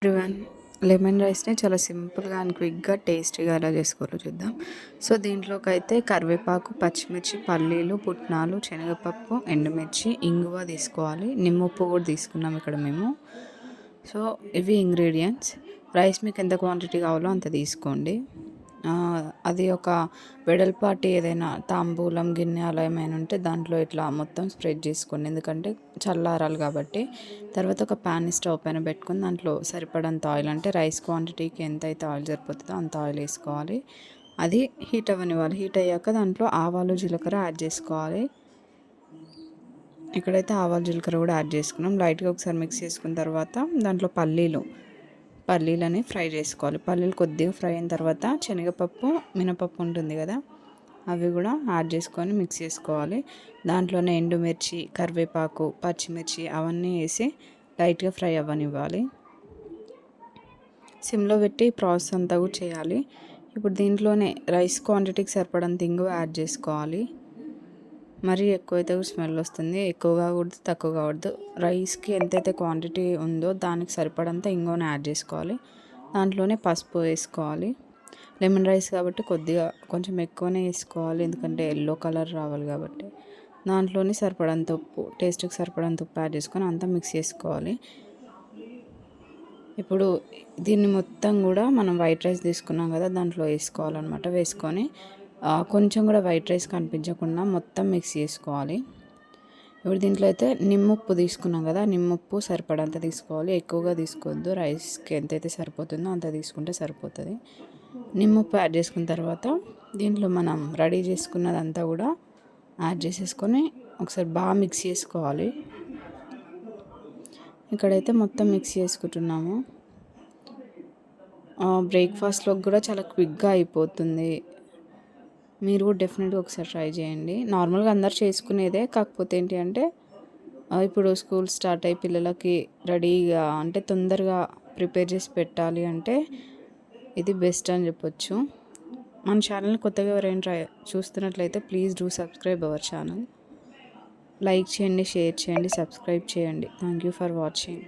Everyone, lemon రైస్ని చాలా సింపుల్గా అండ్ క్విక్గా టేస్టీగా ఎలా చేసుకోవాలో చూద్దాం. సో దీంట్లోకి అయితే కరివేపాకు, పచ్చిమిర్చి, పల్లీలు, పుట్నాలు, శనగపప్పు, ఎండుమిర్చి, ఇంగువ తీసుకోవాలి. నిమ్మప్పు కూడా తీసుకున్నాం ఇక్కడ మేము. సో ఇవి ఇంగ్రీడియంట్స్. రైస్ మీకు ఎంత క్వాంటిటీ కావాలో అంత తీసుకోండి. అది ఒక వెడల్పాటి ఏదైనా తాంబూలం గిన్నె అలా ఏమైనా ఉంటే దాంట్లో ఇట్లా మొత్తం స్ప్రెడ్ చేసుకోండి, ఎందుకంటే చల్లారాలి కాబట్టి. తర్వాత ఒక ప్యాన్ స్టవ్ పైన పెట్టుకుని దాంట్లో సరిపడంత ఆయిల్, అంటే రైస్ క్వాంటిటీకి ఎంత అయితే ఆయిల్ సరిపోతుందో అంత ఆయిల్ వేసుకోవాలి. అది హీట్ అవ్వనివ్వాలి. హీట్ అయ్యాక దాంట్లో ఆవాలు జీలకర్ర యాడ్ చేసుకోవాలి. ఇక్కడైతే ఆవాలు జీలకర్ర కూడా యాడ్ చేసుకున్నాం. లైట్గా ఒకసారి మిక్స్ చేసుకున్న తర్వాత దాంట్లో పల్లీలని ఫ్రై చేసుకోవాలి. పల్లీలు కొద్దిగా ఫ్రై అయిన తర్వాత శనగపప్పు, మినపప్పు ఉంటుంది కదా, అవి కూడా యాడ్ చేసుకొని మిక్స్ చేసుకోవాలి. దాంట్లోనే ఎండుమిర్చి, కరివేపాకు, పచ్చిమిర్చి అవన్నీ వేసి లైట్గా ఫ్రై అవ్వనివ్వాలి. సిమ్లో పెట్టి ప్రాసెస్ అంతా కూడా చేయాలి. ఇప్పుడు దీంట్లోనే రైస్ క్వాంటిటీకి సరిపడంత ఇంగువ యాడ్ చేసుకోవాలి. మరీ ఎక్కువైతే కూడా స్మెల్ వస్తుంది. ఎక్కువ కాకూడదు, తక్కువ కాకూడదు. రైస్కి ఎంతైతే క్వాంటిటీ ఉందో దానికి సరిపడంత ఇంగువను యాడ్ చేసుకోవాలి. దాంట్లోనే పసుపు వేసుకోవాలి. లెమన్ రైస్ కాబట్టి కొంచెం ఎక్కువనే వేసుకోవాలి, ఎందుకంటే ఎల్లో కలర్ రావాలి కాబట్టి. దాంట్లోనే సరిపడంత ఉప్పు, టేస్ట్కి సరిపడంత ఉప్పు యాడ్ చేసుకొని అంతా మిక్స్ చేసుకోవాలి. ఇప్పుడు దీన్ని మొత్తం కూడా మనం వైట్ రైస్ తీసుకున్నాం కదా దాంట్లో వేసుకోవాలన్నమాట. వేసుకొని కొంచెం కూడా వైట్ రైస్ కనిపించకుండా మొత్తం మిక్స్ చేసుకోవాలి. ఇప్పుడు దీంట్లో అయితే నిమ్మప్పు తీసుకున్నాం కదా, నిమ్మప్పు సరిపడంత తీసుకోవాలి, ఎక్కువగా తీసుకోవద్దు. రైస్కి ఎంతైతే సరిపోతుందో అంత తీసుకుంటే సరిపోతుంది. నిమ్మప్పు యాడ్ చేసుకున్న తర్వాత దీంట్లో మనం రెడీ చేసుకున్నదంతా కూడా యాడ్ చేసేసుకొని ఒకసారి బాగా మిక్స్ చేసుకోవాలి. ఇక్కడైతే మొత్తం మిక్స్ చేసుకుంటున్నాము. బ్రేక్ఫాస్ట్లోకి కూడా చాలా క్విక్గా అయిపోతుంది. మీరు కూడా డెఫినెట్గా ఒకసారి ట్రై చేయండి. నార్మల్గా అందరు చేసుకునేదే, కాకపోతే ఏంటి అంటే ఇప్పుడు స్కూల్ స్టార్ట్ అయ్యి పిల్లలకి రెడీగా అంటే తొందరగా ప్రిపేర్ చేసి పెట్టాలి అంటే ఇది బెస్ట్ అని చెప్పొచ్చు. మన ఛానల్ని కొత్తగా ఎవరైనా చూస్తున్నట్లయితే please do subscribe our channel. Like చేయండి, షేర్ చేయండి, సబ్స్క్రైబ్ చేయండి. Thank you for watching.